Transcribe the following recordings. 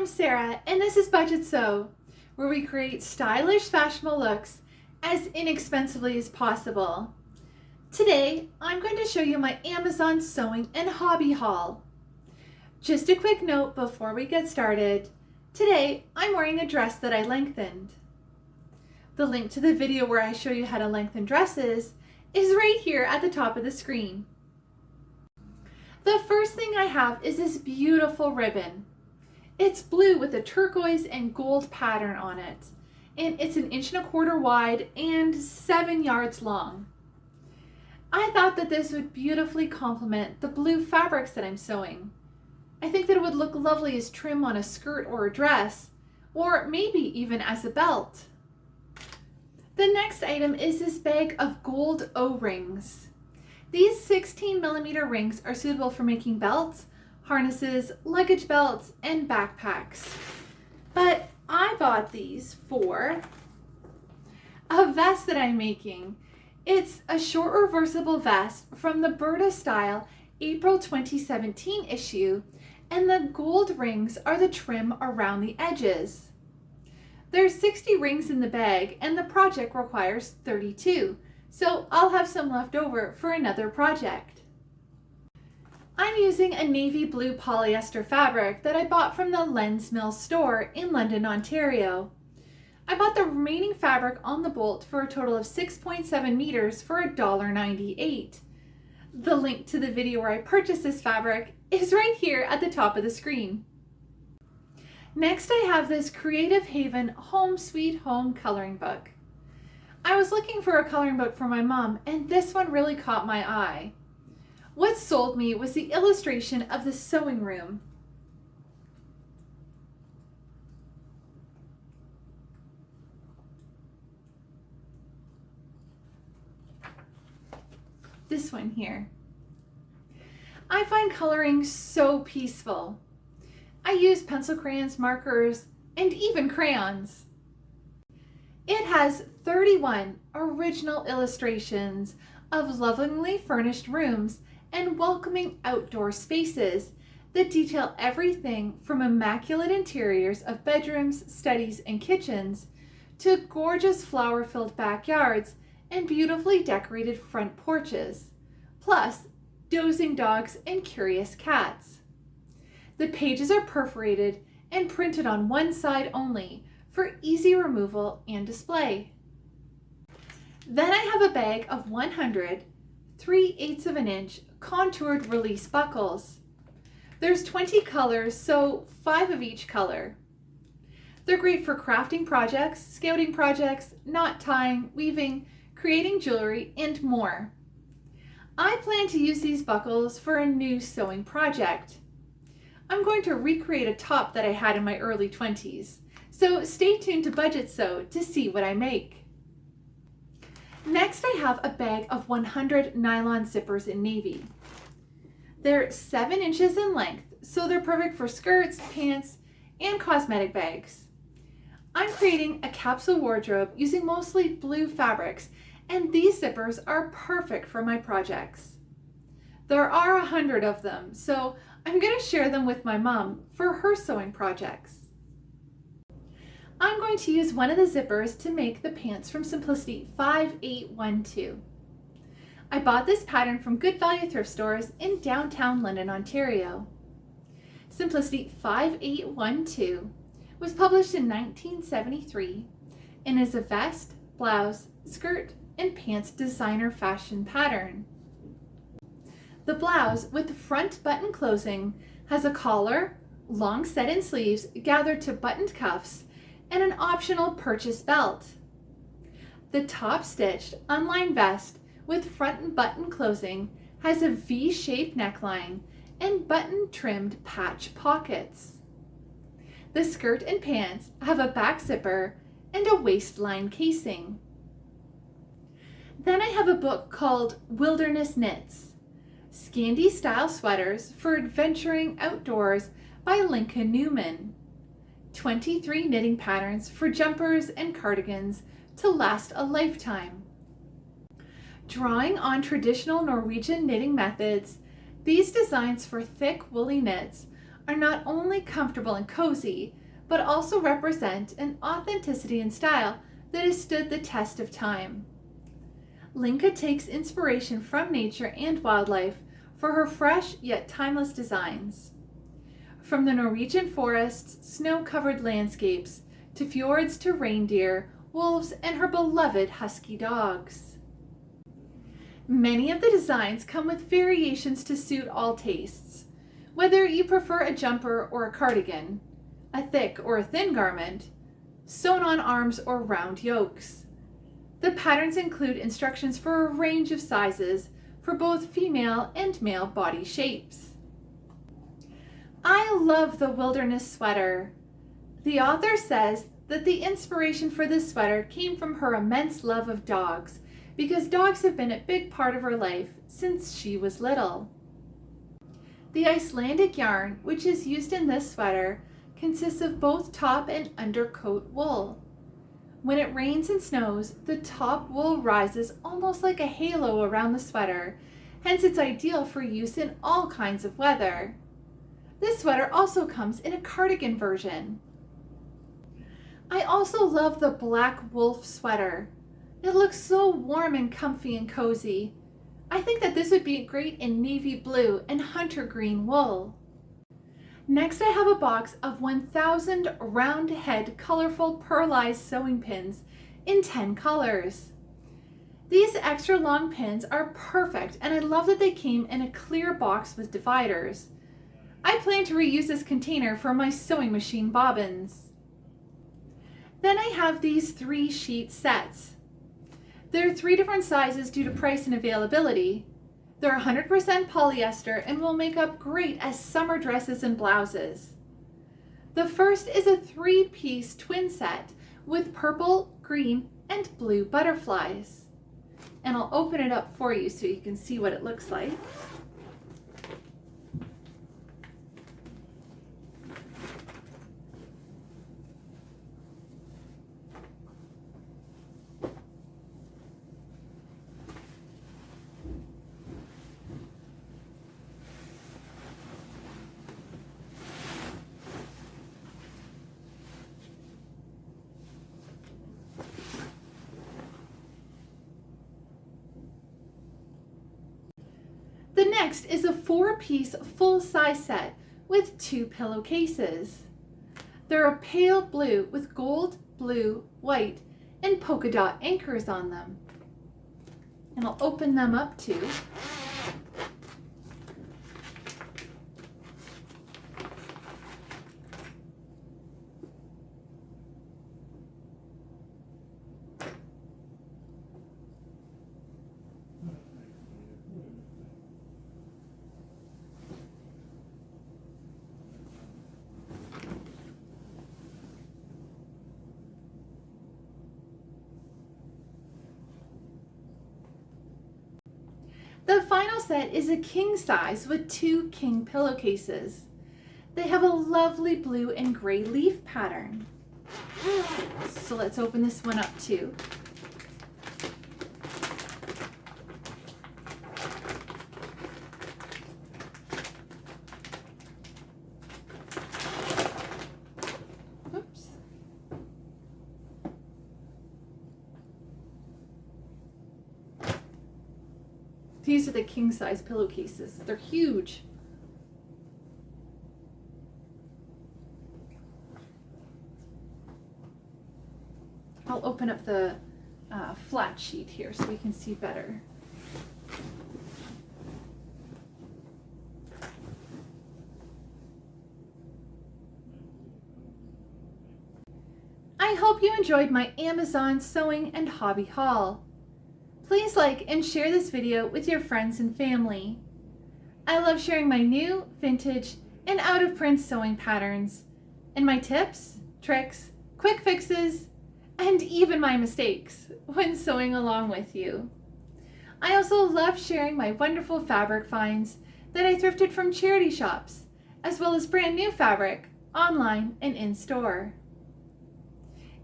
I'm Sarah, and this is Budgetsew, where we create stylish, fashionable looks as inexpensively as possible. Today, I'm going to show you my Amazon sewing and hobby haul. Just a quick note before we get started. Today, I'm wearing a dress that I lengthened. The link to the video where I show you how to lengthen dresses is right here at the top of the screen. The first thing I have is this beautiful ribbon. It's blue with a turquoise and gold pattern on it, and it's 1.25 inches wide and 7 yards long. I thought that this would beautifully complement the blue fabrics that I'm sewing. I think that it would look lovely as trim on a skirt or a dress, or maybe even as a belt. The next item is this bag of gold O-rings. These 16mm rings are suitable for making belts, harnesses, luggage belts, and backpacks. But I bought these for a vest that I'm making. It's a short reversible vest from the Berta Style April 2017 issue, and the gold rings are the trim around the edges. There's 60 rings in the bag, and the project requires 32, so I'll have some left over for another project. I'm using a navy blue polyester fabric that I bought from the Lens Mill store in London, Ontario. I bought the remaining fabric on the bolt for a total of 6.7 meters for $1.98. The link to the video where I purchased this fabric is right here at the top of the screen. Next, I have this Creative Haven Home Sweet Home coloring book. I was looking for a coloring book for my mom, and this one really caught my eye. What sold me was the illustration of the sewing room. This one here. I find coloring so peaceful. I use pencil crayons, markers, and even crayons. It has 31 original illustrations of lovingly furnished rooms and welcoming outdoor spaces that detail everything from immaculate interiors of bedrooms, studies, and kitchens to gorgeous flower-filled backyards and beautifully decorated front porches, plus dozing dogs and curious cats. The pages are perforated and printed on one side only for easy removal and display. Then I have a bag of 100 3/8 of an inch contoured release buckles. There's 20 colors, so 5 of each color. They're great for crafting projects, scouting projects, knot tying, weaving, creating jewelry, and more. I plan to use these buckles for a new sewing project. I'm going to recreate a top that I had in my early 20s, so stay tuned to Budgetsew to see what I make. Next, I have a bag of 100 nylon zippers in navy. They're 7 inches in length, so they're perfect for skirts, pants, and cosmetic bags. I'm creating a capsule wardrobe using mostly blue fabrics, and these zippers are perfect for my projects. There are 100 of them, so I'm going to share them with my mom for her sewing projects. I'm going to use one of the zippers to make the pants from Simplicity 5812. I bought this pattern from Good Value thrift stores in downtown London, Ontario. Simplicity 5812 was published in 1973 and is a vest, blouse, skirt, and pants designer fashion pattern. The blouse with front button closing has a collar, long set-in sleeves gathered to buttoned cuffs, and an optional purchase belt. The top-stitched unlined vest with front and button closing has a V-shaped neckline and button-trimmed patch pockets. The skirt and pants have a back zipper and a waistline casing. Then I have a book called Wilderness Knits, Scandi-style sweaters for adventuring outdoors by Lincoln Newman. 23 knitting patterns for jumpers and cardigans to last a lifetime. Drawing on traditional Norwegian knitting methods, these designs for thick woolly knits are not only comfortable and cozy, but also represent an authenticity and style that has stood the test of time. Linka takes inspiration from nature and wildlife for her fresh yet timeless designs. From the Norwegian forests, snow-covered landscapes, to fjords to reindeer, wolves, and her beloved husky dogs. Many of the designs come with variations to suit all tastes. Whether you prefer a jumper or a cardigan, a thick or a thin garment, sewn-on arms or round yokes. The patterns include instructions for a range of sizes for both female and male body shapes. I love the wilderness sweater. The author says that the inspiration for this sweater came from her immense love of dogs, because dogs have been a big part of her life since she was little. The Icelandic yarn, which is used in this sweater, consists of both top and undercoat wool. When it rains and snows, the top wool rises almost like a halo around the sweater, hence it's ideal for use in all kinds of weather. This sweater also comes in a cardigan version. I also love the black wolf sweater. It looks so warm and comfy and cozy. I think that this would be great in navy blue and hunter green wool. Next, I have a box of 1,000 round head colorful pearlized sewing pins in 10 colors. These extra long pins are perfect, and I love that they came in a clear box with dividers. I plan to reuse this container for my sewing machine bobbins. Then I have these 3 sheet sets. There are 3 different sizes due to price and availability. They're 100% polyester and will make up great as summer dresses and blouses. The first is a 3-piece twin set with purple, green, and blue butterflies. And I'll open it up for you so you can see what it looks like. The next is a 4-piece full-size set with 2 pillowcases. They're a pale blue with gold, blue, white, and polka dot anchors on them. And I'll open them up too. The final set is a king size with 2 king pillowcases. They have a lovely blue and gray leaf pattern. So let's open this one up too. Oops. These are the king size pillowcases. They're huge. I'll open up the flat sheet here so we can see better. I hope you enjoyed my Amazon sewing and hobby haul. Please like and share this video with your friends and family. I love sharing my new, vintage, and out-of-print sewing patterns, and my tips, tricks, quick fixes, and even my mistakes when sewing along with you. I also love sharing my wonderful fabric finds that I thrifted from charity shops, as well as brand new fabric online and in-store.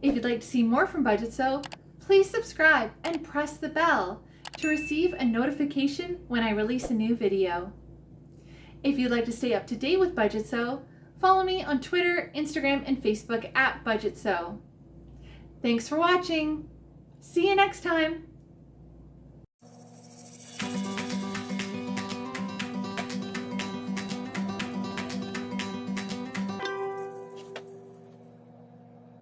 If you'd like to see more from Budgetsew, please subscribe and press the bell to receive a notification when I release a new video. If you'd like to stay up to date with Budgetsew, Follow me on Twitter, Instagram, and Facebook at Budgetsew. Thanks for watching. See you next time.